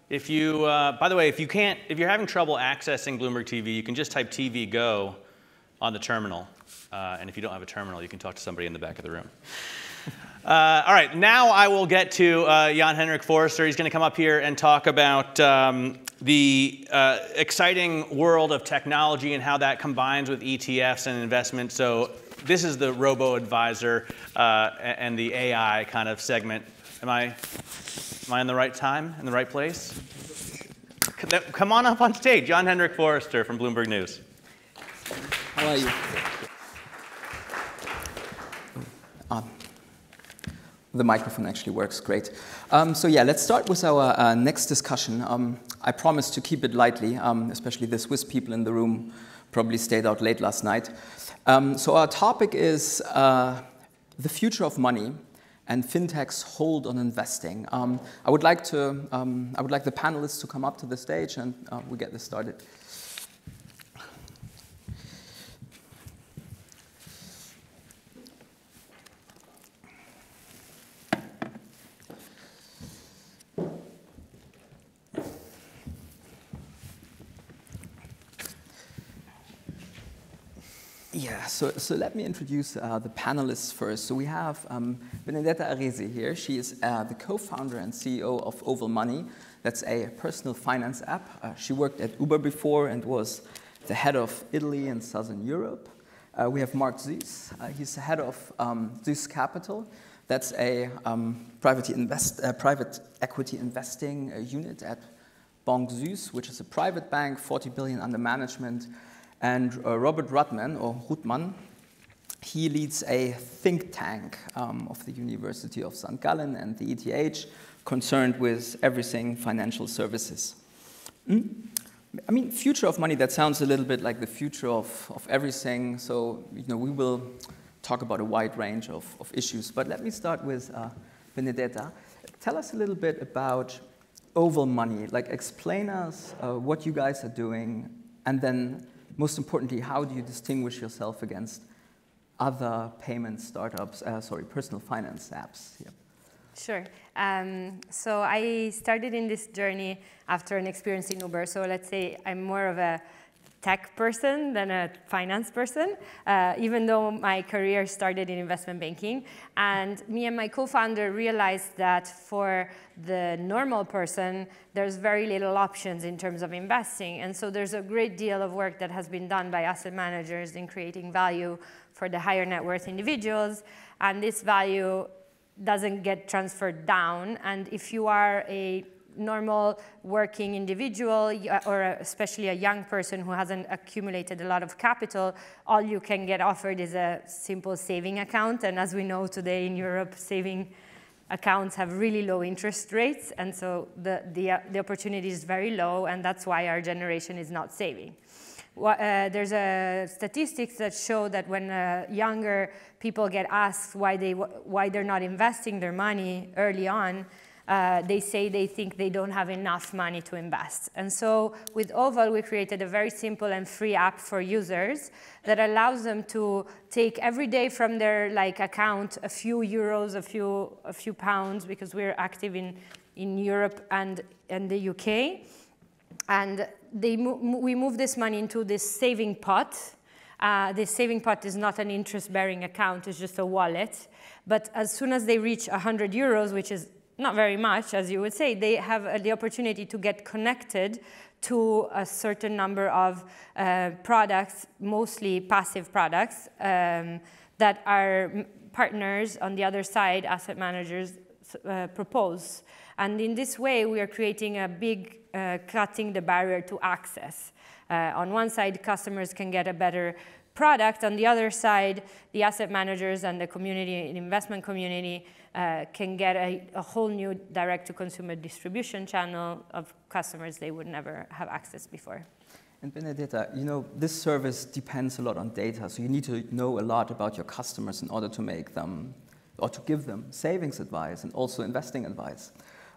If you, by the way, if you're having trouble accessing Bloomberg TV, you can just type TV Go on the terminal. And if you don't have a terminal, you can talk to somebody in the back of the room. All right, now I will get to Jan-Henrik Foerster. He's going to come up here and talk about the exciting world of technology and how that combines with ETFs and investment. So this is the robo-advisor and the AI kind of segment. Am I in the right time, in the right place? Come on up on stage, Jan-Henrik Foerster from Bloomberg News. How are you? The microphone actually works great. So yeah, let's start with our next discussion. I promised to keep it lightly, especially the Swiss people in the room probably stayed out late last night. So our topic is the future of money and fintech's hold on investing. I would like the panelists to come up to the stage and we get this started. Yeah, so let me introduce the panelists first. So we have Benedetta Arese here. She is the co-founder and CEO of Oval Money. That's a personal finance app. She worked at Uber before and was the head of Italy and Southern Europe. We have Marc. He's the head of SYZ Capital. That's a private equity investing unit at Banque SYZ, which is a private bank, 40 billion under management. And Robert Ruttman, he leads a think tank of the University of St. Gallen and the ETH, concerned with everything financial services. I mean, future of money, that sounds a little bit like the future of everything. So, we will talk about a wide range of issues. But let me start with Benedetta. Tell us a little bit about Oval Money. Like, explain us what you guys are doing, and then most importantly, how do you distinguish yourself against other payment startups, personal finance apps? Yep. Sure. So I started in this journey after an experience in Uber. So let's say I'm more of a tech person than a finance person, even though my career started in investment banking. And me and my co-founder realized that for the normal person, there's very little options in terms of investing. And so there's a great deal of work that has been done by asset managers in creating value for the higher net worth individuals. And this value doesn't get transferred down. And if you are a normal working individual, or especially a young person who hasn't accumulated a lot of capital, all you can get offered is a simple saving account. And as we know today in Europe, saving accounts have really low interest rates. And so the opportunity is very low, and that's why our generation is not saving. There's a statistics that show that when younger people get asked why they're not investing their money early on, they say they think they don't have enough money to invest. And so with Oval, we created a very simple and free app for users that allows them to take every day from their account a few euros, a few pounds, because we're active in Europe and the UK. And we move this money into this saving pot. This saving pot is not an interest-bearing account, it's just a wallet. But as soon as they reach 100 euros, which is not very much, as you would say, they have the opportunity to get connected to a certain number of products, mostly passive products, that our partners on the other side, asset managers, propose. And in this way, we are creating a big, cutting the barrier to access. On one side, customers can get a better product. On the other side, the asset managers and the community, the investment community, can get a whole new direct-to-consumer distribution channel of customers they would never have access before. And Benedetta, this service depends a lot on data, so you need to know a lot about your customers in order to make them, or to give them savings advice and also investing advice.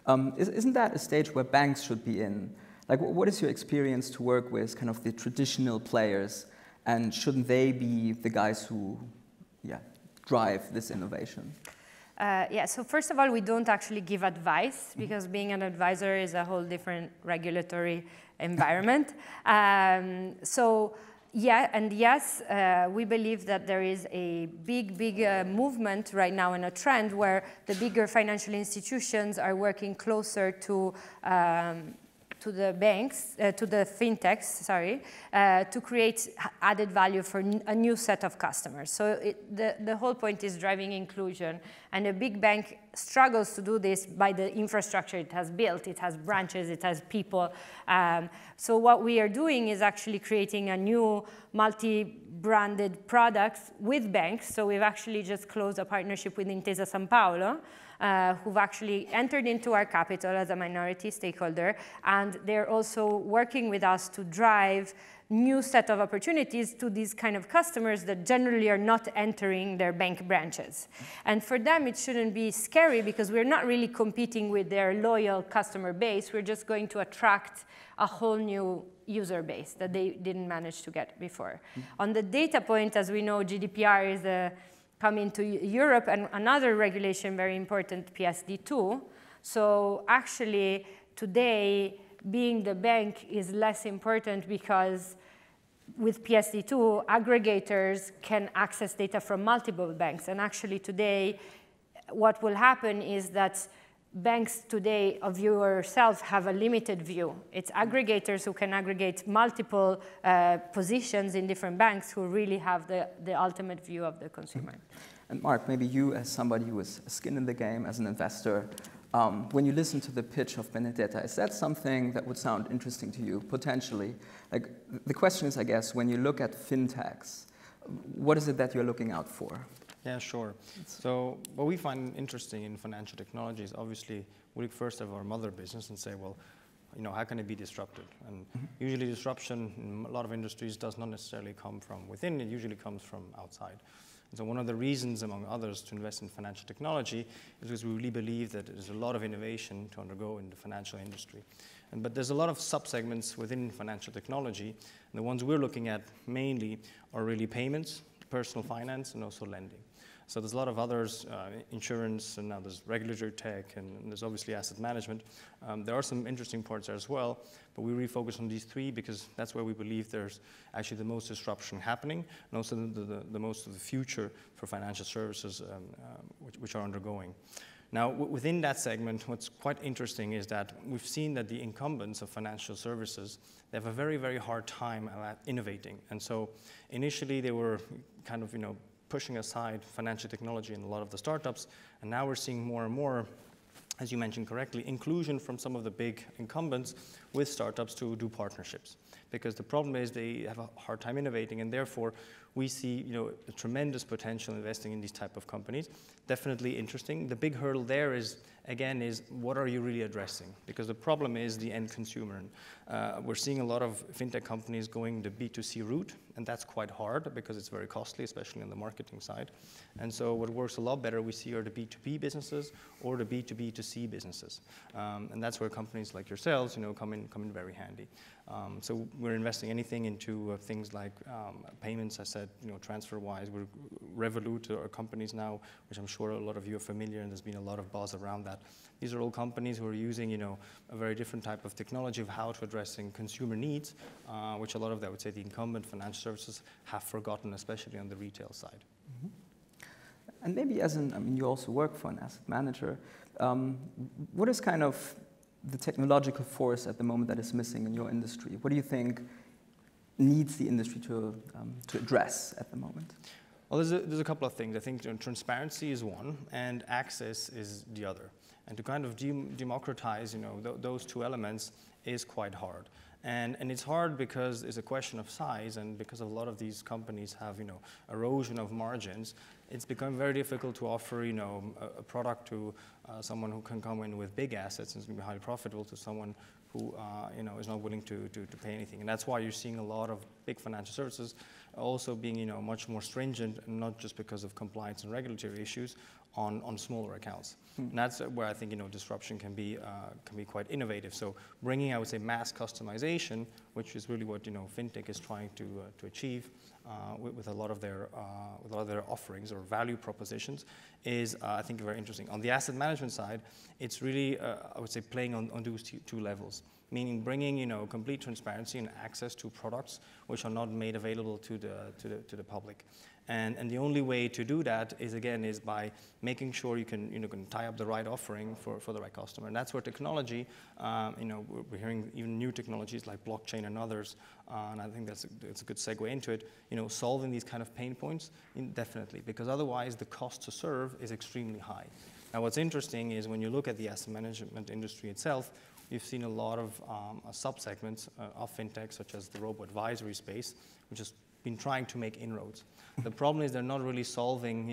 Isn't that a stage where banks should be in? Like, what is your experience to work with kind of the traditional players, and shouldn't they be the guys who drive this innovation? Yeah, so first of all, we don't actually give advice because being an advisor is a whole different regulatory environment. Yeah, and yes, we believe that there is a big movement right now and a trend where the bigger financial institutions are working closer to the banks, to the fintechs, sorry, to create added value for a new set of customers. So the whole point is driving inclusion. And a big bank struggles to do this by the infrastructure it has built. It has branches, it has people. So what we are doing is actually creating a new multi-branded product with banks. So we've actually just closed a partnership with Intesa Sanpaolo, who've actually entered into our capital as a minority stakeholder, and they're also working with us to drive new set of opportunities to these kind of customers that generally are not entering their bank branches. And for them, it shouldn't be scary because we're not really competing with their loyal customer base. We're just going to attract a whole new user base that they didn't manage to get before. On the data point, as we know, GDPR is coming to Europe, and another regulation very important, PSD2. So actually, today, being the bank is less important because with PSD2, aggregators can access data from multiple banks. And actually today, what will happen is that banks today, of yourself, have a limited view. It's aggregators who can aggregate multiple positions in different banks who really have the ultimate view of the consumer. And Marc, maybe you as somebody who has skin in the game as an investor, when you listen to the pitch of Benedetta, is that something that would sound interesting to you, potentially? Like, the question is, I guess, when you look at fintechs, what is it that you're looking out for? Yeah, sure. So what we find interesting in financial technology is obviously we look first at our mother business and say, well, you know, how can it be disrupted? And usually disruption in a lot of industries does not necessarily come from within, it usually comes from outside. And so one of the reasons, among others, to invest in financial technology is because we really believe that there's a lot of innovation to undergo in the financial industry. But there's a lot of subsegments within financial technology, and the ones we're looking at mainly are really payments, personal finance, and also lending. So there's a lot of others, insurance, and now there's regulatory tech, and there's obviously asset management. There are some interesting parts there as well, but we really focus on these three because that's where we believe there's actually the most disruption happening, and also the most of the future for financial services which are undergoing. Now, within that segment, what's quite interesting is that we've seen that the incumbents of financial services, they have a very, very hard time at innovating. And so initially they were kind of, pushing aside financial technology in a lot of the startups, and now we're seeing more and more, as you mentioned correctly, inclusion from some of the big incumbents with startups to do partnerships. Because the problem is they have a hard time innovating, and therefore we see a tremendous potential investing in these type of companies. Definitely interesting. The big hurdle there is, again, is what are you really addressing? Because the problem is the end consumer. We're seeing a lot of fintech companies going the B2C route, and that's quite hard because it's very costly, especially on the marketing side. And so what works a lot better we see are the B2B businesses or the B2B2C businesses. And that's where companies like yourselves come in very handy. So we're investing anything into things like payments, I said, transfer-wise. Revolut are companies now, which I'm sure a lot of you are familiar, and there's been a lot of buzz around that. These are all companies who are using, a very different type of technology of how to addressing consumer needs, which a lot of, I would say, the incumbent financial services have forgotten, especially on the retail side. Mm-hmm. And maybe you also work for an asset manager. What is kind of the technological force at the moment that is missing in your industry? What do you think needs the industry to address at the moment? Well, there's a couple of things. I think transparency is one, and access is the other. And to kind of democratize, those two elements is quite hard. And it's hard because it's a question of size, and because a lot of these companies have, erosion of margins, it's become very difficult to offer, a product to someone who can come in with big assets and is going to be highly profitable to someone who, is not willing to pay anything. And that's why you're seeing a lot of big financial services also being, much more stringent, and not just because of compliance and regulatory issues on smaller accounts. And that's where I think, disruption can be quite innovative. So bringing, I would say, mass customization, which is really what, fintech is trying to achieve, with a lot of their offerings or value propositions is, I think, very interesting. On the asset management side, it's really, I would say, playing on those two levels, meaning bringing complete transparency and access to products which are not made available to the public. And the only way to do that is by making sure you can tie up the right offering for the right customer. And that's where technology, we're hearing even new technologies like blockchain and others, and I think that's a good segue into it, solving these kind of pain points, definitely, because otherwise the cost to serve is extremely high. Now what's interesting is when you look at the asset management industry itself, you've seen a lot of sub-segments of fintech, such as the robo-advisory space, which has been trying to make inroads. The problem is they're not really solving,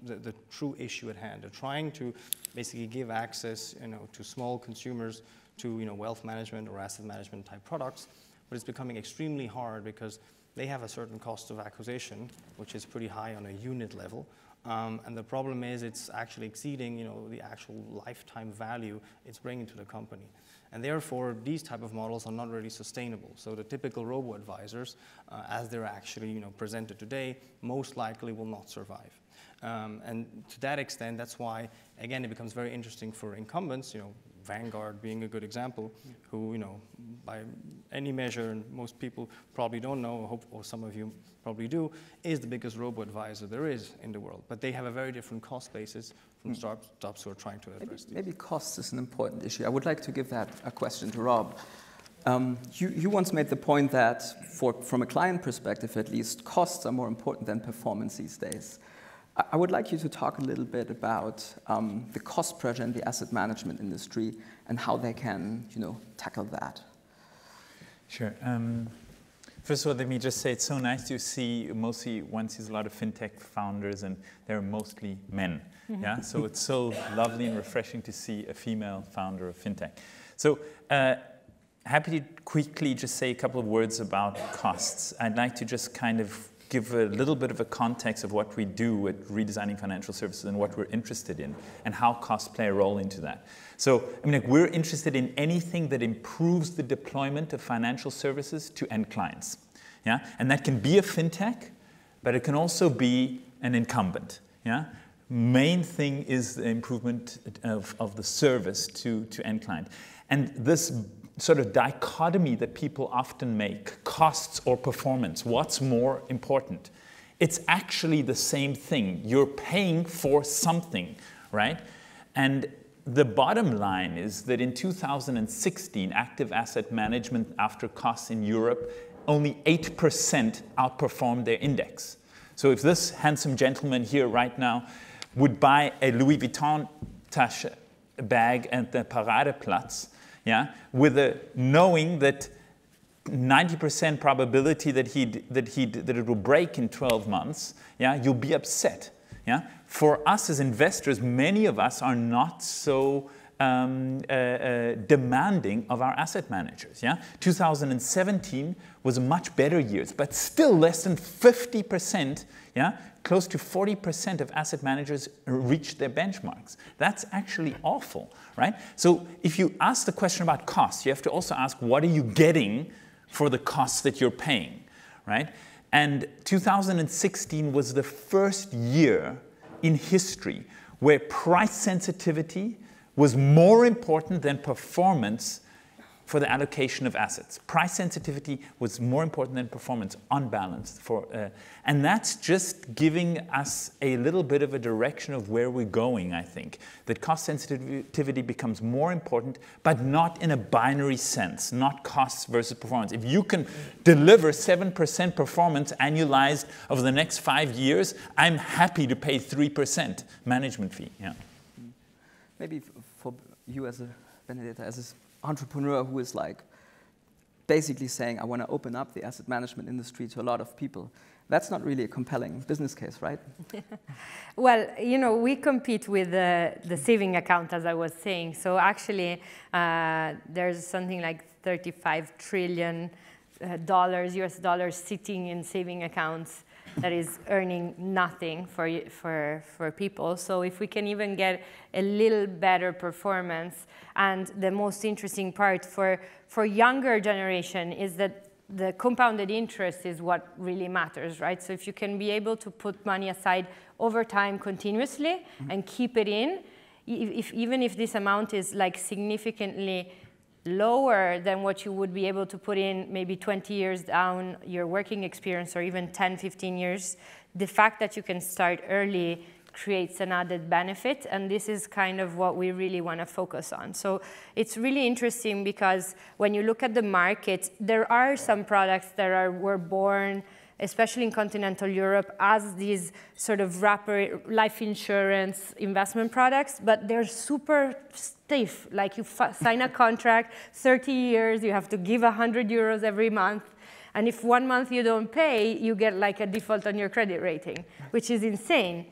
the true issue at hand. They're trying to basically give access, to small consumers to, wealth management or asset management type products, but it's becoming extremely hard because they have a certain cost of acquisition, which is pretty high on a unit level. And the problem is it's actually exceeding, the actual lifetime value it's bringing to the company. And therefore, these type of models are not really sustainable. So the typical robo-advisors, as they're actually presented today, most likely will not survive. And to that extent, that's why, again, it becomes very interesting for incumbents, Vanguard being a good example, who, by any measure, and most people probably don't know, or some of you probably do, is the biggest robo-advisor there is in the world. But they have a very different cost basis from startups who are trying to address these. Maybe cost is an important issue. I would like to give that a question to Rob. You once made the point that, from a client perspective at least, costs are more important than performance these days. I would like you to talk a little bit about the cost pressure in the asset management industry and how they can, tackle that. Sure. First of all, let me just say it's so nice to see, mostly one sees a lot of fintech founders and they're mostly men. Yeah, so it's so lovely and refreshing to see a female founder of fintech. So happy to quickly just say a couple of words about costs. I'd like to just kind of give a little bit of a context of what we do at Redesigning Financial Services and what we're interested in and how costs play a role into that. So, we're interested in anything that improves the deployment of financial services to end clients. Yeah? And that can be a fintech, but it can also be an incumbent. Yeah? Main thing is the improvement of the service to end client. And this sort of dichotomy that people often make, costs or performance, what's more important? It's actually the same thing. You're paying for something, right? And the bottom line is that in 2016, active asset management after costs in Europe, only 8% outperformed their index. So if this handsome gentleman here right now would buy a Louis Vuitton Tasche bag at the Paradeplatz, yeah, with a knowing that 90% probability that it will break in 12 months, yeah, you'll be upset. Yeah? For us as investors, many of us are not so demanding of our asset managers. Yeah? 2017 was a much better year, but still less than 50%, yeah? Close to 40% of asset managers reached their benchmarks. That's actually awful, right? So if you ask the question about costs, you have to also ask, what are you getting for the costs that you're paying, right? And 2016 was the first year in history where price sensitivity was more important than performance for the allocation of assets. Price sensitivity was more important than performance on balance. And that's just giving us a little bit of a direction of where we're going, I think. That cost sensitivity becomes more important, but not in a binary sense, not costs versus performance. If you can deliver 7% performance annualized over the next 5 years, I'm happy to pay 3% management fee. Yeah. Maybe for you as a Benedetta, as an entrepreneur who is like basically saying, I want to open up the asset management industry to a lot of people. That's not really a compelling business case, right? Well, we compete with the saving account, as I was saying. So actually, there's something like $35 trillion US dollars sitting in saving accounts that is earning nothing for people. So if we can even get a little better performance, and the most interesting part for younger generation is that the compounded interest is what really matters, right? So if you can be able to put money aside over time continuously and keep it in, even if this amount is like significantly lower than what you would be able to put in maybe 20 years down your working experience, or even 10, 15 years, the fact that you can start early creates an added benefit, and this is kind of what we really want to focus on. So it's really interesting because when you look at the market, there are some products that were born, especially in continental Europe, as these sort of wrapper life insurance investment products, but they're super stiff. Like you sign a contract, 30 years, you have to give 100 euros every month. And if 1 month you don't pay, you get like a default on your credit rating, which is insane.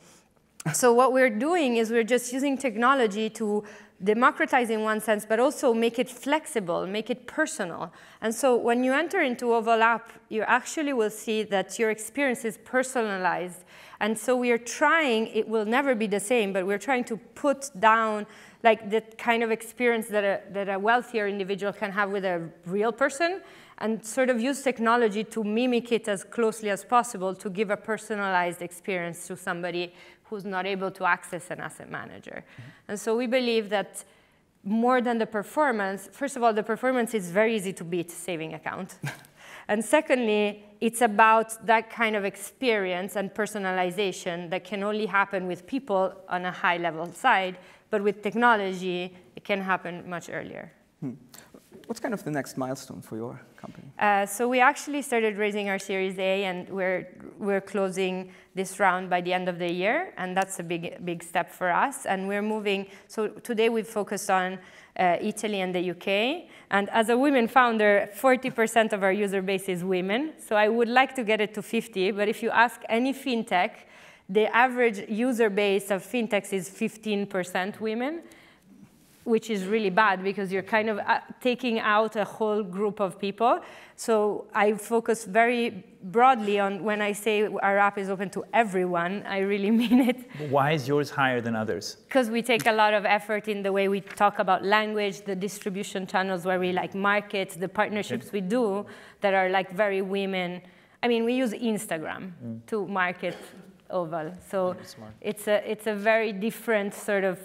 So what we're doing is we're just using technology to democratize in one sense, but also make it flexible, make it personal. And so when you enter into Oval app, you actually will see that your experience is personalized. And so we are trying, it will never be the same, but we're trying to put down like the kind of experience that a wealthier individual can have with a real person, and sort of use technology to mimic it as closely as possible to give a personalized experience to somebody who's not able to access an asset manager. And so we believe that more than the performance, first of all, the performance is very easy to beat saving account. And secondly, it's about that kind of experience and personalization that can only happen with people on a high level side, but with technology, it can happen much earlier. What's kind of the next milestone for your company? So we actually started raising our Series A, and we're closing this round by the end of the year, and that's a big step for us. And we're moving. So today we've focused on Italy and the UK. And as a women founder, 40% of our user base is women. So I would like to get it to 50. But if you ask any fintech, the average user base of fintechs is 15% women, which is really bad because you're kind of taking out a whole group of people. So I focus very broadly on when I say our app is open to everyone, I really mean it. Why is yours higher than others? Because we take a lot of effort in the way we talk about language, the distribution channels where we like market, the partnerships we do that are like very women. I mean, we use Instagram to market Oval. So it's a very different sort of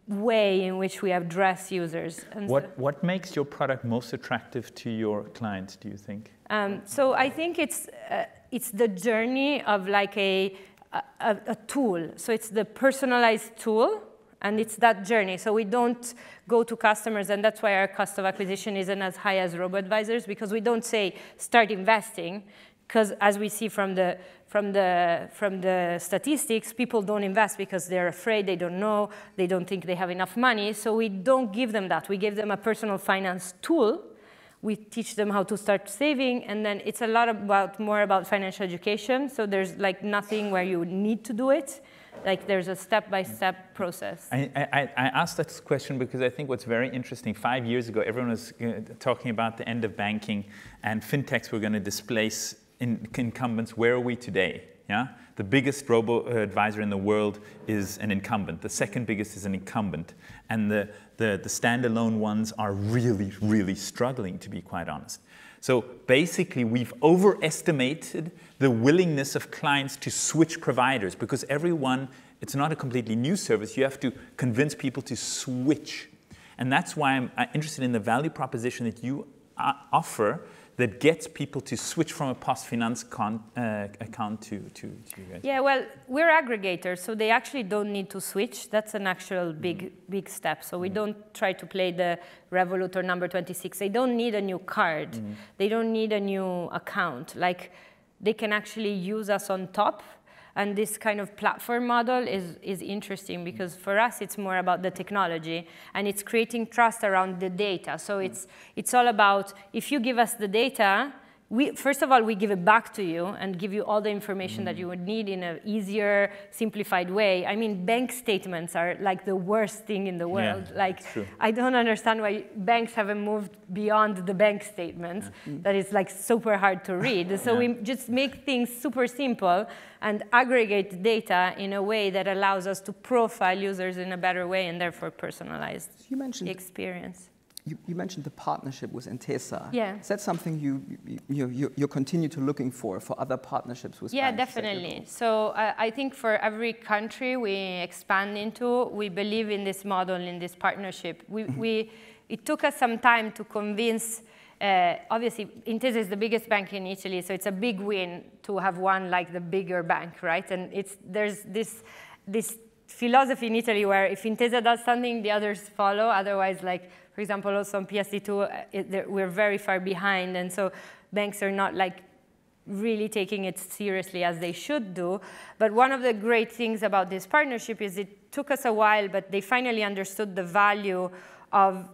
way in which we address users. And what makes your product most attractive to your clients, do you think? So I think it's the journey of like a tool. So it's the personalized tool, and it's that journey. So we don't go to customers, and that's why our cost of acquisition isn't as high as robo-advisors, because we don't say start investing, because as we see from the statistics, people don't invest because they're afraid, they don't know, they don't think they have enough money. So we don't give them that. We give them a personal finance tool. We teach them how to start saving, and then it's a lot more about financial education. So there's like nothing where you need to do it. Like there's a step-by-step process. I asked that question because I think what's very interesting, 5 years ago, everyone was talking about the end of banking, and fintechs were going to displace incumbents. Where are we today? Yeah? The biggest robo-advisor in the world is an incumbent. The second biggest is an incumbent. And the standalone ones are really, really struggling, to be quite honest. So basically, we've overestimated the willingness of clients to switch providers, because everyone, it's not a completely new service. You have to convince people to switch. And that's why I'm interested in the value proposition that you offer that gets people to switch from a post-finance account to you guys? Yeah, well, we're aggregators, so they actually don't need to switch. That's an actual big step. So we don't try to play the Revolut or number 26. They don't need a new card. They don't need a new account. Like, they can actually use us on top. And this kind of platform model is interesting because for us, it's more about the technology, and it's creating trust around the data. So it's all about, if you give us the data, first of all, we give it back to you and give you all the information that you would need in an easier, simplified way. I mean, bank statements are like the worst thing in the world. Yeah, like, I don't understand why banks haven't moved beyond the bank statement. That is like super hard to read. So we just make things super simple and aggregate data in a way that allows us to profile users in a better way and therefore personalize the experience. You mentioned the partnership with Intesa. Yeah. Is that something you continue to looking for other partnerships with Yeah, banks? definitely. So I think for every country we expand into, we believe in this model, in this partnership. It took us some time to convince, obviously Intesa is the biggest bank in Italy, so it's a big win to have one like the bigger bank, right? And there's this philosophy in Italy where if Intesa does something, the others follow. Otherwise, like, for example, also on PSD2, we're very far behind. And so banks are not like really taking it seriously as they should do. But one of the great things about this partnership is it took us a while, but they finally understood the value of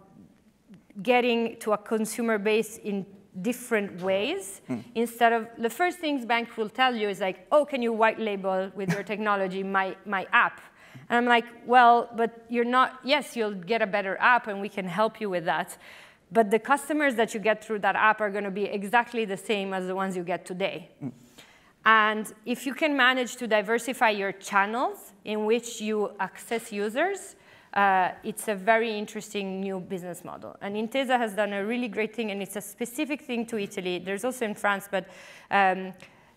getting to a consumer base in different ways. Instead of, the first things banks will tell you is like, oh, can you white label with your technology my app? And I'm like, well, but you're not, yes, you'll get a better app and we can help you with that. But the customers that you get through that app are going to be exactly the same as the ones you get today. And if you can manage to diversify your channels in which you access users, it's a very interesting new business model. And Intesa has done a really great thing, and it's a specific thing to Italy. There's also in France, but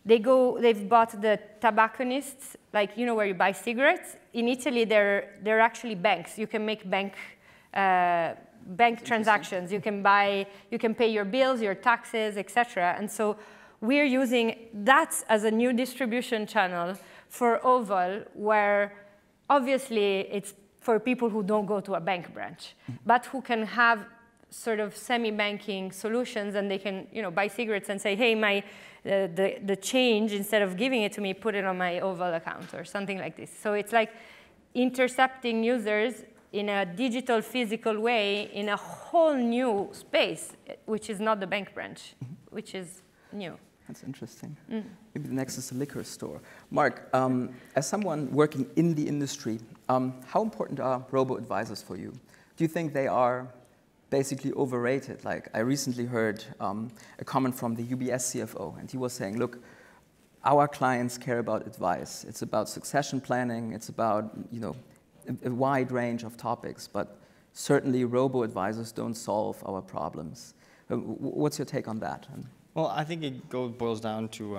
they've bought the tobacconists, like, you know, where you buy cigarettes. In Italy, they're actually banks. You can make bank transactions. You can pay your bills, your taxes, etc. And so we're using that as a new distribution channel for Oval, where obviously it's for people who don't go to a bank branch, but who can have sort of semi-banking solutions, and they can, you know, buy cigarettes and say, hey, the change, instead of giving it to me, put it on my Oval account or something like this. So it's like intercepting users in a digital, physical way in a whole new space, which is not the bank branch, which is new. That's interesting. Maybe the next is a liquor store. Marc, as someone working in the industry, how important are robo-advisors for you? Do you think they are basically overrated? Like, I recently heard a comment from the UBS CFO, and he was saying, look, our clients care about advice. It's about succession planning. It's about, you know, a wide range of topics, but certainly robo-advisors don't solve our problems. What's your take on that? Well, I think it boils down to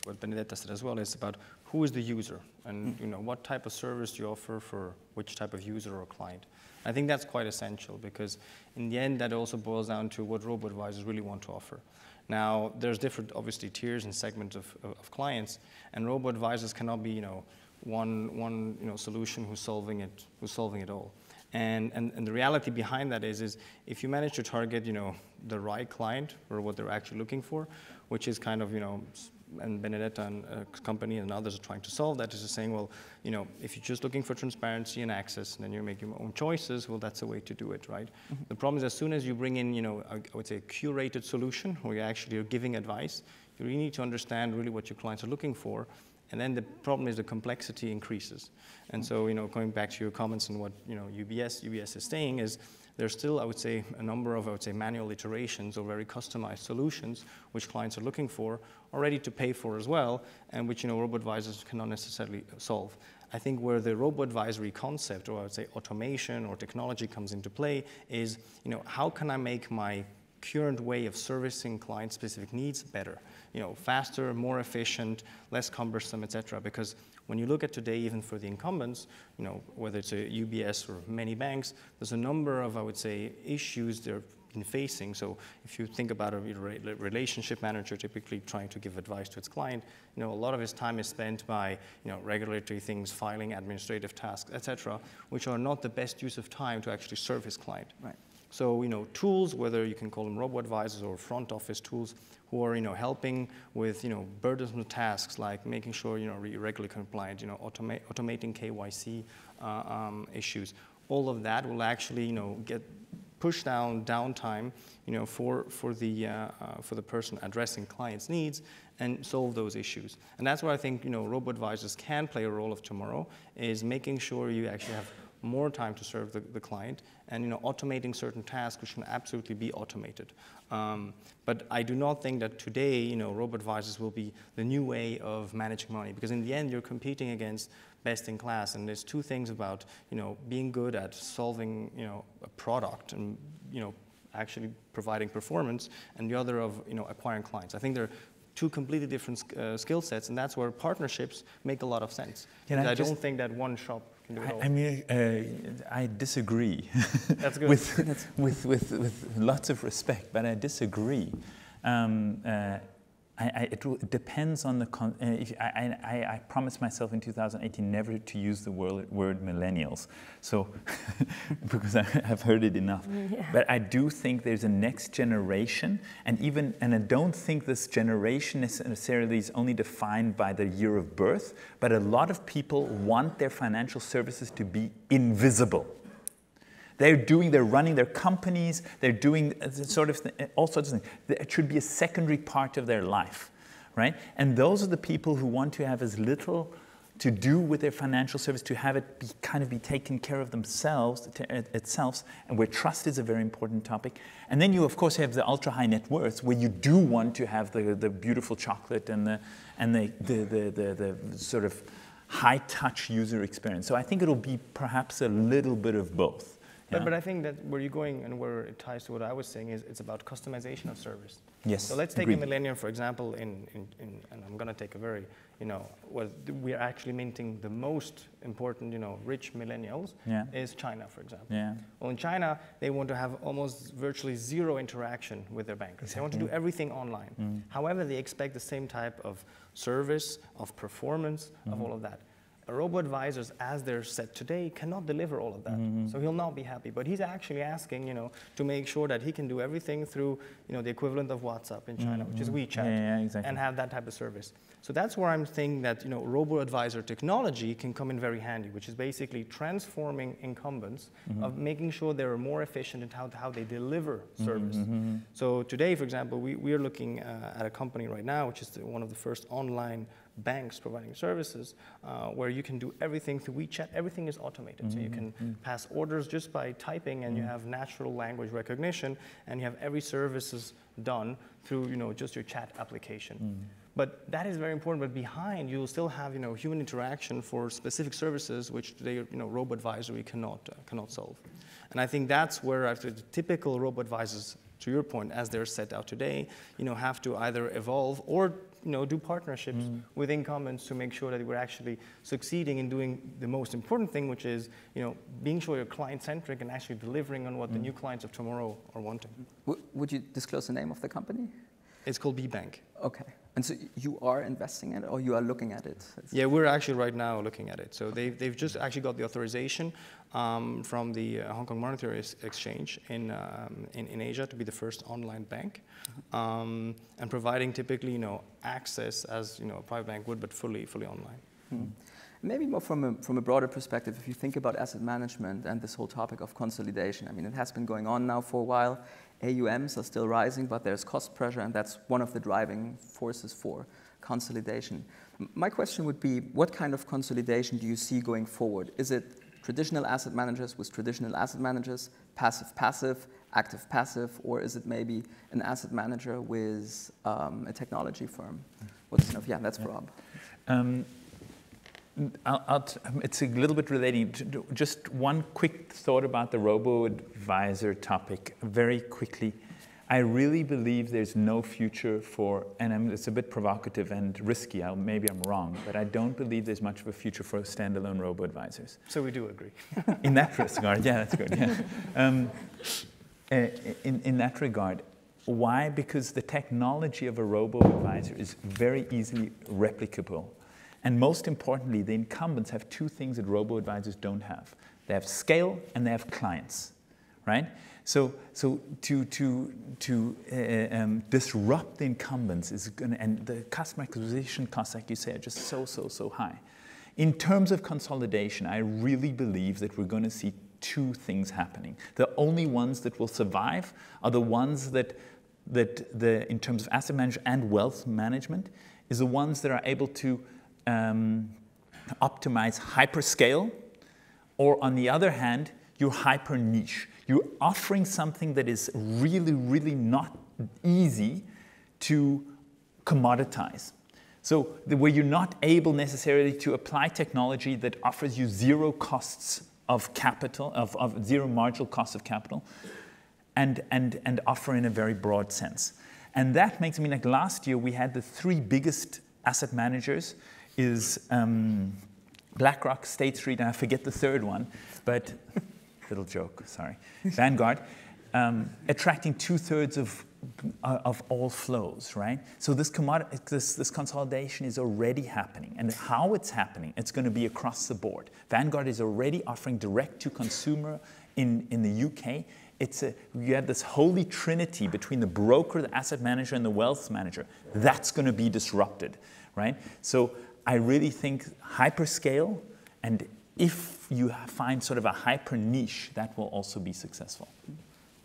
what Benedetta said as well. It's about who is the user, and you know, what type of service you offer for which type of user or client. I think that's quite essential, because in the end, that also boils down to what robo-advisors really want to offer. Now, there's different, obviously, tiers and segments of clients, and robo-advisors cannot be, you know, one solution who's solving it all. And the reality behind that is if you manage to target, you know, the right client or what they're actually looking for, which is kind of, you know, and Benedetta and company and others are trying to solve that, is just saying, well, you know, if you're just looking for transparency and access, and then you're making your own choices, well, that's the way to do it, right? The problem is, as soon as you bring in, you know, I would say a curated solution, where you actually are giving advice, you really need to understand really what your clients are looking for. And then the problem is the complexity increases. And so, you know, going back to your comments on what, you know, UBS is saying is there's still, I would say, a number of, manual iterations or very customized solutions which clients are looking for, are ready to pay for as well, and which, you know, robo-advisors cannot necessarily solve. I think where the robo-advisory concept, or I would say automation or technology, comes into play is, you know, how can I make my current way of servicing client-specific needs better? You know, faster, more efficient, less cumbersome, etc. Because when you look at today, even for the incumbents, you know, whether it's a UBS or many banks, there's a number of, I would say, issues they're been facing. So if you think about a relationship manager typically trying to give advice to its client, you know, a lot of his time is spent by, you know, regulatory things, filing, administrative tasks, etc., which are not the best use of time to actually serve his client. Right. So, you know, tools, whether you can call them robo-advisors or front office tools, who are, you know, helping with, you know, burdensome tasks like making sure, you know, you're regularly compliant, you know, automating KYC issues. All of that will actually, you know, get pushed down downtime, you know, for the person addressing clients' needs and solve those issues. And that's where I think, you know, robo-advisors can play a role of tomorrow, is making sure you actually have more time to serve the client, and automating certain tasks which can absolutely be automated. But I do not think that today, robo-advisors will be the new way of managing money, because in the end you're competing against best in class, and there's two things about being good at solving a product and actually providing performance, and the other of acquiring clients. I think they're two completely different skill sets, and that's where partnerships make a lot of sense. I don't think that one shop can do it all. I mean, I disagree. That's good. with lots of respect, but I disagree. It depends on the. I promised myself in 2018 never to use the word millennials, so because I've heard it enough. Yeah. But I do think there's a next generation, and I don't think this generation necessarily is only defined by the year of birth. But a lot of people want their financial services to be invisible. They're running their companies, they're doing all sorts of things. It should be a secondary part of their life, right? And those are the people who want to have as little to do with their financial service, to have it be taken care of themselves, and where trust is a very important topic. And then you, of course, have the ultra high net worths, where you do want to have the beautiful chocolate and the sort of high touch user experience. So I think it'll be perhaps a little bit of both. Yeah. But I think that where you're going and where it ties to what I was saying is it's about customization of service. Yes. So let's take a millennium, for example, and I'm going to take a very, we are actually minting the most important, rich millennials is China, for example. Yeah. Well, in China, they want to have almost virtually zero interaction with their bankers. Exactly. They want to do everything online. Mm. However, they expect the same type of service, of performance, of all of that. Robo-advisors, as they're set today, cannot deliver all of that. Mm-hmm. So he'll not be happy. But he's actually asking, to make sure that he can do everything through, the equivalent of WhatsApp in China, which is WeChat, exactly. And have that type of service. So that's where I'm thinking that, robo-advisor technology can come in very handy, which is basically transforming incumbents, of making sure they're more efficient in how they deliver service. Mm-hmm. So today, for example, we are looking at a company right now, which is one of the first online banks providing services, where you can do everything through WeChat. Everything is automated. Mm-hmm. So you can pass orders just by typing, and you have natural language recognition, and you have every services done through just your chat application. Mm. But that is very important. But behind, you'll still have human interaction for specific services, which today robo-advisory cannot solve. And I think that's where, after the typical robo-advisors, to your point, as they're set out today, have to either evolve or do partnerships with incumbents to make sure that we're actually succeeding in doing the most important thing, which is being sure you're client-centric and actually delivering on what the new clients of tomorrow are wanting. Would you disclose the name of the company? It's called B-Bank. Okay. And so you are investing in it, or you are looking at it? Yeah, we're actually right now looking at it. So they've just actually got the authorization from the Hong Kong Monetary Exchange in Asia to be the first online bank, and providing typically access as a private bank would, but fully online. Hmm. Maybe more from a broader perspective, if you think about asset management and this whole topic of consolidation. I mean, it has been going on now for a while. AUMs are still rising, but there's cost pressure, and that's one of the driving forces for consolidation. My question would be, what kind of consolidation do you see going forward? Is it traditional asset managers with traditional asset managers, passive-passive, active-passive, or is it maybe an asset manager with a technology firm? That's Rob. It's a little bit relating to just one quick thought about the robo-advisor topic very quickly. I really believe there's no future for, and it's a bit provocative and risky, maybe I'm wrong, but I don't believe there's much of a future for standalone robo-advisors. So we do agree. In that regard, yeah, that's good. Yeah. In that regard. Why? Because the technology of a robo-advisor is very easily replicable. And most importantly, the incumbents have two things that robo-advisors don't have. They have scale and they have clients, right? So to disrupt the incumbents is going to, and the customer acquisition costs, like you say, are just so high. In terms of consolidation, I really believe that we're going to see two things happening. The only ones that will survive are the ones that in terms of asset management and wealth management, is the ones that are able to optimize hyperscale or on the other hand, you're hyper niche. You're offering something that is really, really not easy to commoditize. So where you're not able necessarily to apply technology that offers you zero costs of capital, of zero marginal cost of capital, and offer in a very broad sense. And that makes, I mean, like last year we had the 3 biggest asset managers is BlackRock, State Street, and I forget the third one, but little joke, sorry, Vanguard, attracting 2/3 of all flows, right? So this consolidation is already happening. And how it's happening, it's going to be across the board. Vanguard is already offering direct to consumer in the UK. You have this holy trinity between the broker, the asset manager, and the wealth manager. That's going to be disrupted, right? So I really think hyperscale, and if you find sort of a hyper niche, that will also be successful.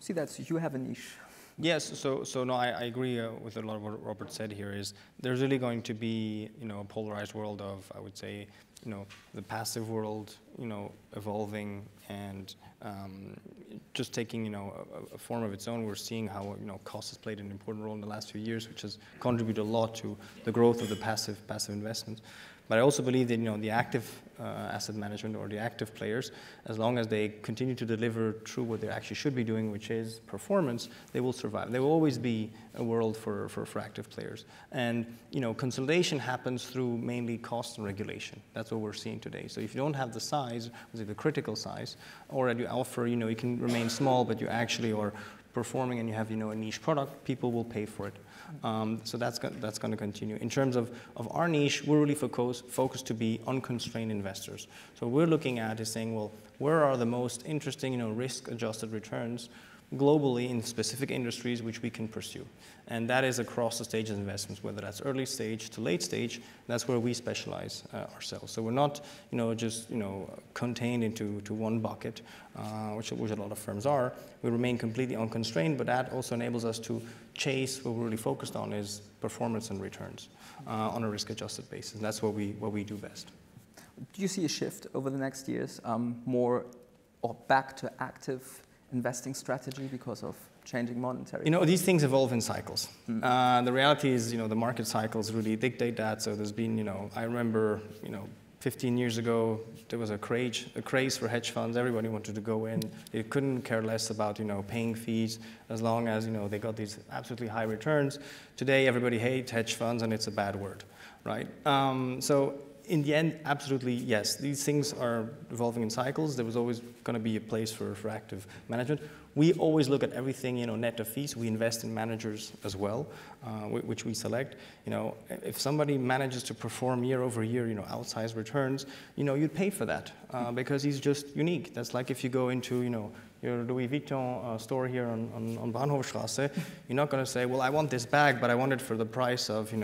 See, you have a niche. Yes, so no, I agree with a lot of what Robert said here. Is there's really going to be, a polarized world of, I would say, the passive world, evolving and just taking, a form of its own. We're seeing how, cost has played an important role in the last few years, which has contributed a lot to the growth of the passive investments. But I also believe that, the active asset management or the active players, as long as they continue to deliver true what they actually should be doing, which is performance, they will survive. There will always be a world for active players. And, consolidation happens through mainly cost and regulation. That's what we're seeing today. So if you don't have the size, the critical size, or you offer, you can remain small, but you actually are performing and you have, a niche product, people will pay for it. So that's going to continue. In terms of our niche, we're really focused to be unconstrained investors. So what we're looking at is saying, well, where are the most interesting, risk-adjusted returns globally in specific industries which we can pursue? And that is across the stages of investments, whether that's early stage to late stage. That's where we specialize ourselves. So we're not, just contained into one bucket, which a lot of firms are. We remain completely unconstrained, but that also enables us to chase what we're really focused on is performance and returns on a risk-adjusted basis. That's what we do best. Do you see a shift over the next years, more or back to active investing strategy because of changing monetary? These things evolve in cycles. The reality is, the market cycles really dictate that. So there's been, I remember, 15 years ago, there was a craze for hedge funds. Everybody wanted to go in. They couldn't care less about, paying fees as long as, they got these absolutely high returns. Today, everybody hates hedge funds, and it's a bad word, right? So in the end, absolutely, yes. These things are evolving in cycles. There was always going to be a place for active management. We always look at everything, net of fees. We invest in managers as well, which we select. If somebody manages to perform year over year, outsized returns, you'd pay for that because he's just unique. That's like if you go into, your Louis Vuitton store here on Bahnhofstrasse, you're not going to say, well, I want this bag, but I want it for the price of,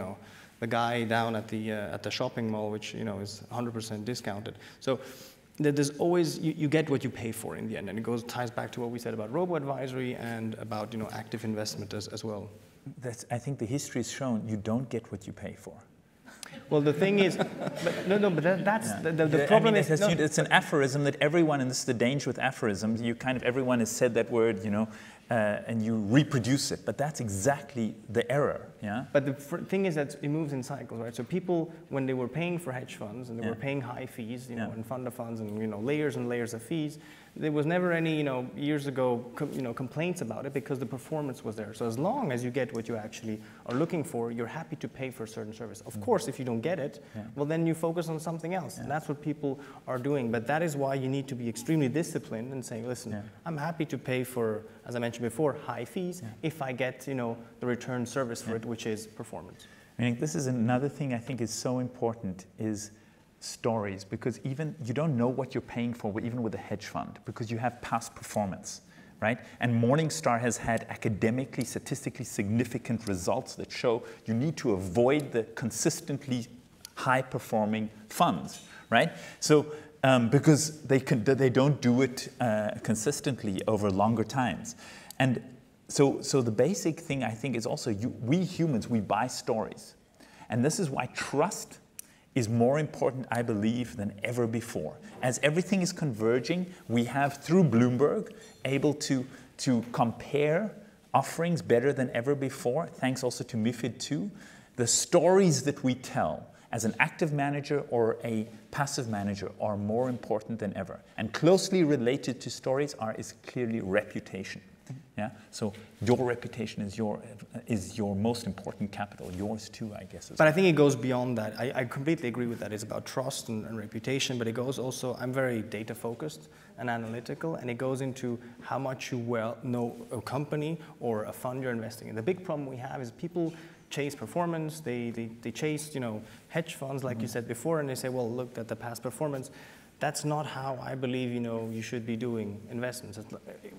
the guy down at the shopping mall, which is 100% discounted. So there's always you get what you pay for in the end, and it ties back to what we said about robo-advisory and about active investment as well. I think the history has shown you don't get what you pay for. Well, the thing is, the problem is it's an aphorism that everyone, and this is the danger with aphorisms. Everyone has said that word, and you reproduce it, but that's exactly the error, yeah? But the thing is that it moves in cycles, right? So people, when they were paying for hedge funds and they were paying high fees, and fund of funds and, layers and layers of fees, there was never any, years ago, complaints about it because the performance was there. So as long as you get what you actually are looking for, you're happy to pay for a certain service. Of course, if you don't get it, well, then you focus on something else. And that's what people are doing. But that is why you need to be extremely disciplined and saying, listen, I'm happy to pay for, as I mentioned before, high fees if I get, the return service for it, which is performance. I mean, this is another thing I think is so important is stories, because even you don't know what you're paying for even with a hedge fund because you have past performance, right? And Morningstar has had academically, statistically significant results that show you need to avoid the consistently high-performing funds, right? So because they don't do it consistently over longer times. And so the basic thing I think is also we humans, we buy stories. And this is why trust is more important, I believe, than ever before. As everything is converging, we have, through Bloomberg, able to compare offerings better than ever before, thanks also to MiFID II. The stories that we tell as an active manager or a passive manager are more important than ever. And closely related to stories is clearly reputation. Yeah? So your reputation is your most important capital, yours too, I guess. But I think it goes beyond that. I completely agree with that. It's about trust and reputation, but it goes also, I'm very data focused and analytical, and it goes into how much you know a company or a fund you're investing in. The big problem we have is people chase performance, they chase, hedge funds, like you said before, and they say, well, look at the past performance. That's not how I believe, you should be doing investments.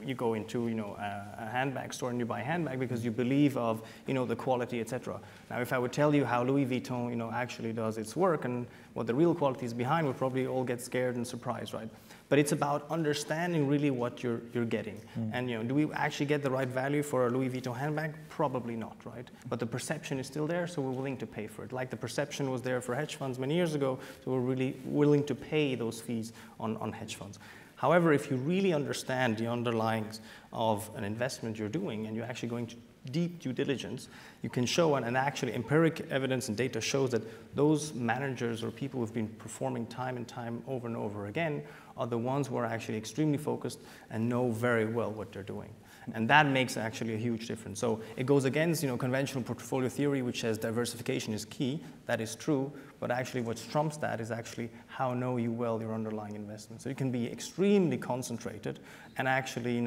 You go into, a handbag store and you buy a handbag because you believe of, the quality, etc. Now, if I would tell you how Louis Vuitton, actually does its work and what the real quality is behind, we'll probably all get scared and surprised, right? But it's about understanding really what you're getting. And do we actually get the right value for a Louis Vuitton handbag? Probably not, right? But the perception is still there, so we're willing to pay for it. Like the perception was there for hedge funds many years ago, so we're really willing to pay those fees on hedge funds. However, if you really understand the underlyings of an investment you're doing and you're actually going to deep due diligence, you can show, and actually empiric evidence and data shows that those managers or people who've been performing time and time over and over again are the ones who are actually extremely focused and know very well what they're doing. And that makes actually a huge difference. So it goes against, conventional portfolio theory, which says diversification is key. That is true, but actually what trumps that is actually how know you well your underlying investment. So you can be extremely concentrated and actually,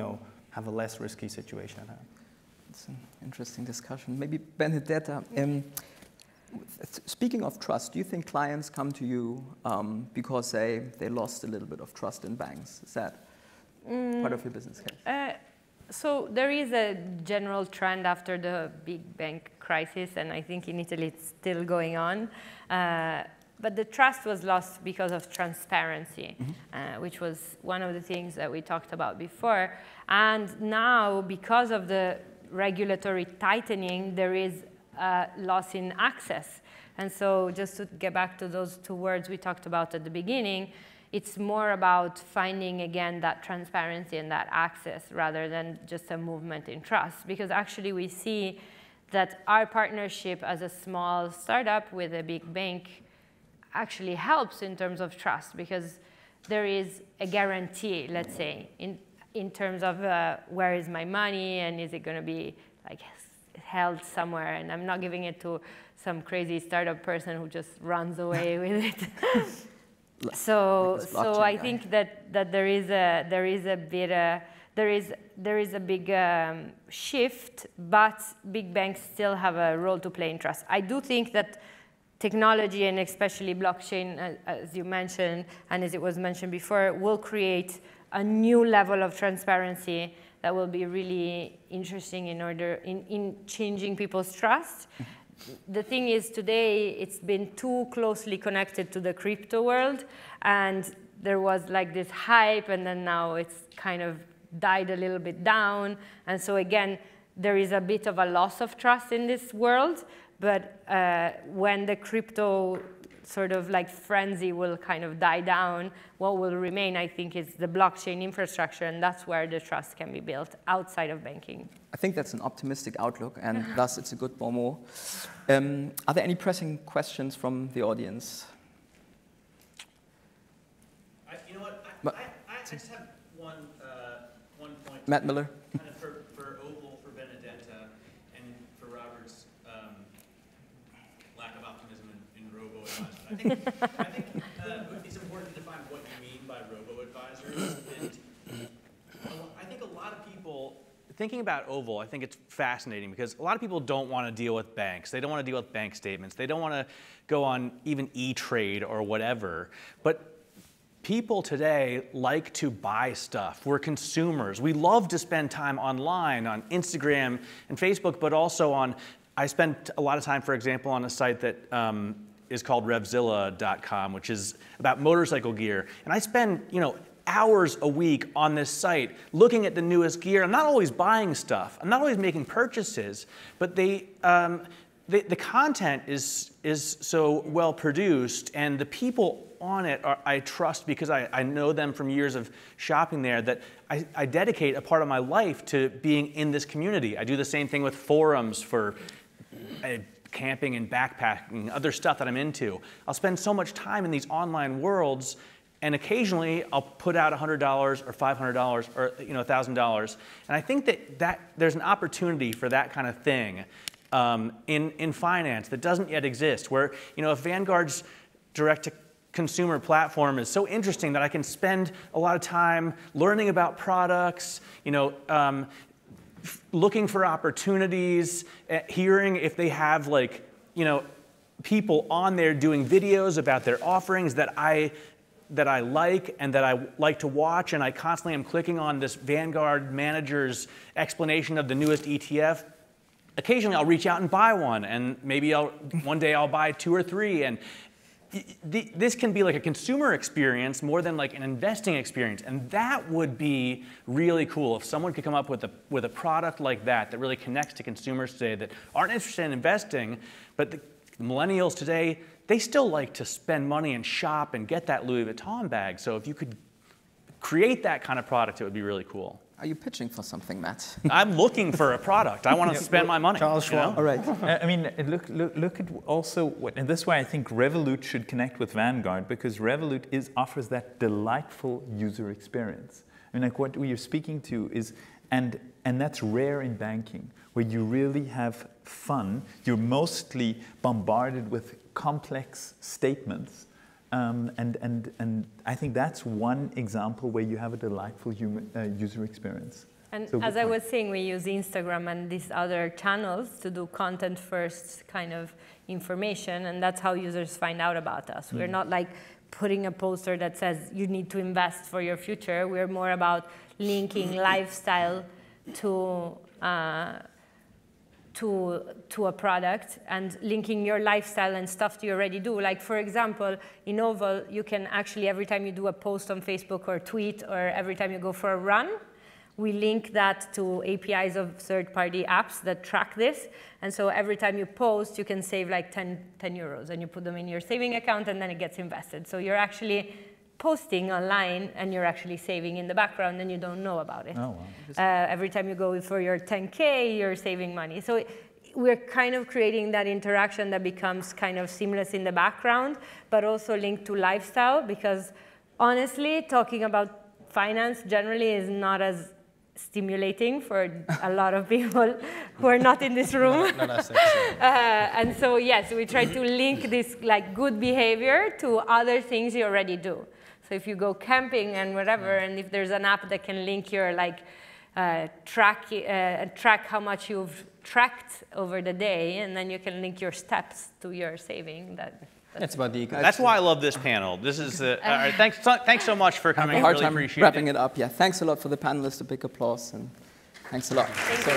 have a less risky situation at hand. It's an interesting discussion. Maybe Benedetta, speaking of trust, do you think clients come to you because they lost a little bit of trust in banks? Is that part of your business case? So there is a general trend after the big bank crisis, and I think in Italy it's still going on. But the trust was lost because of transparency, which was one of the things that we talked about before. And now, because of the regulatory tightening, there is a loss in access. And so just to get back to those two words we talked about at the beginning, it's more about finding, again, that transparency and that access rather than just a movement in trust. Because actually we see that our partnership as a small startup with a big bank actually helps in terms of trust, because there is a guarantee, let's say, in terms of where is my money and is it going to be like held somewhere, and I'm not giving it to some crazy startup person who just runs away with it. So I think that there is a big shift, but big banks still have a role to play in trust. I do think that technology, and especially blockchain, as you mentioned, and as it was mentioned before, will create a new level of transparency that will be really interesting in changing people's trust. The thing is, today it's been too closely connected to the crypto world, and there was like this hype, and then now it's kind of died a little bit down. And so again, there is a bit of a loss of trust in this world. But when the crypto sort of like frenzy will kind of die down, what will remain, I think, is the blockchain infrastructure, and that's where the trust can be built outside of banking. I think that's an optimistic outlook, and thus it's a good mot. Are there any pressing questions from the audience? You know what? I just have one point. Matt Miller. Kind of for Opal, for Benedetta, and for Robert's lack of optimism in robo-advisors. I think it's important to define what you mean by robo-advisors. And I think a lot of people, thinking about Oval, I think it's fascinating because a lot of people don't want to deal with banks. They don't want to deal with bank statements. They don't want to go on even E-Trade or whatever. But people today like to buy stuff. We're consumers. We love to spend time online, on Instagram and Facebook, but also I spent a lot of time, for example, on a site that is called Revzilla.com, which is about motorcycle gear. And I spend, hours a week on this site looking at the newest gear. I'm not always buying stuff. I'm not always making purchases, but the content is so well produced, and the people on it I trust because I know them from years of shopping there, that I dedicate a part of my life to being in this community. I do the same thing with forums for camping and backpacking, other stuff that I'm into. I'll spend so much time in these online worlds, and occasionally I'll put out $100 or $500 or $1,000. And I think that there's an opportunity for that kind of thing in finance that doesn't yet exist, where if Vanguard's direct-to-consumer platform is so interesting that I can spend a lot of time learning about products, looking for opportunities, hearing if they have people on there doing videos about their offerings that I like and that I like to watch, and I constantly am clicking on this Vanguard manager's explanation of the newest ETF. Occasionally I'll reach out and buy one, and maybe one day I'll buy 2 or 3, and this can be like a consumer experience more than like an investing experience, and that would be really cool if someone could come up with a product like that really connects to consumers today that aren't interested in investing, but the millennials today, they still like to spend money and shop and get that Louis Vuitton bag. So if you could create that kind of product, it would be really cool. Are you pitching for something, Matt? I'm looking for a product. I want to spend my money. Charles Schwab. All right. I mean, look at also and this is why I think Revolut should connect with Vanguard, because Revolut offers that delightful user experience. I mean, like what you're speaking to is, and that's rare in banking, where you really have fun. You're mostly bombarded with complex statements. And I think that's one example where you have a delightful user experience. And so as I was saying, we use Instagram and these other channels to do content first kind of information, and that's how users find out about us. We're not like putting a poster that says you need to invest for your future. We're more about linking lifestyle to a product and linking your lifestyle and stuff you already do. Like, for example, in Oval, you can actually, every time you do a post on Facebook or tweet, or every time you go for a run, we link that to APIs of third-party apps that track this. And so every time you post, you can save like 10 euros, and you put them in your saving account, and then it gets invested. So you're actually posting online, and you're actually saving in the background, and you don't know about it. Oh, wow. Every time you go for your 10K, you're saving money. So we're kind of creating that interaction that becomes kind of seamless in the background, but also linked to lifestyle, because honestly, talking about finance generally is not as stimulating for a lot of people who are not in this room. Not as sexy. And so, yes, we try to link this like good behavior to other things you already do. So if you go camping and whatever, and if there's an app that can link your track how much you've tracked over the day, and then you can link your steps to your saving. That's about the ecosystem. That's why I love this panel. This is all right, thanks so much for coming. I have a hard really time appreciate wrapping it. it up. Yeah, thanks a lot for the panelists. A big applause, and thanks a lot. Thank you.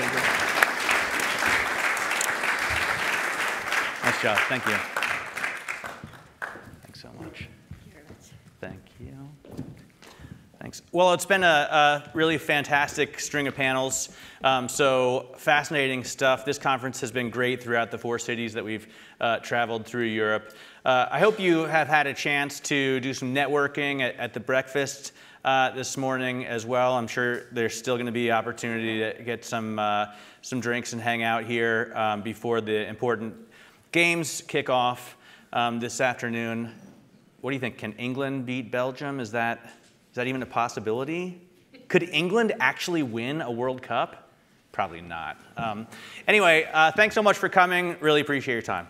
Nice job. Thank you. Thanks so much. Thank you. Thanks. Well, it's been a really fantastic string of panels. So fascinating stuff. This conference has been great throughout the 4 cities that we've traveled through Europe. I hope you have had a chance to do some networking at the breakfast this morning as well. I'm sure there's still going to be opportunity to get some drinks and hang out here before the important games kick off this afternoon. What do you think? Can England beat Belgium? Is that even a possibility? Could England actually win a World Cup? Probably not. Anyway, thanks so much for coming. Really appreciate your time.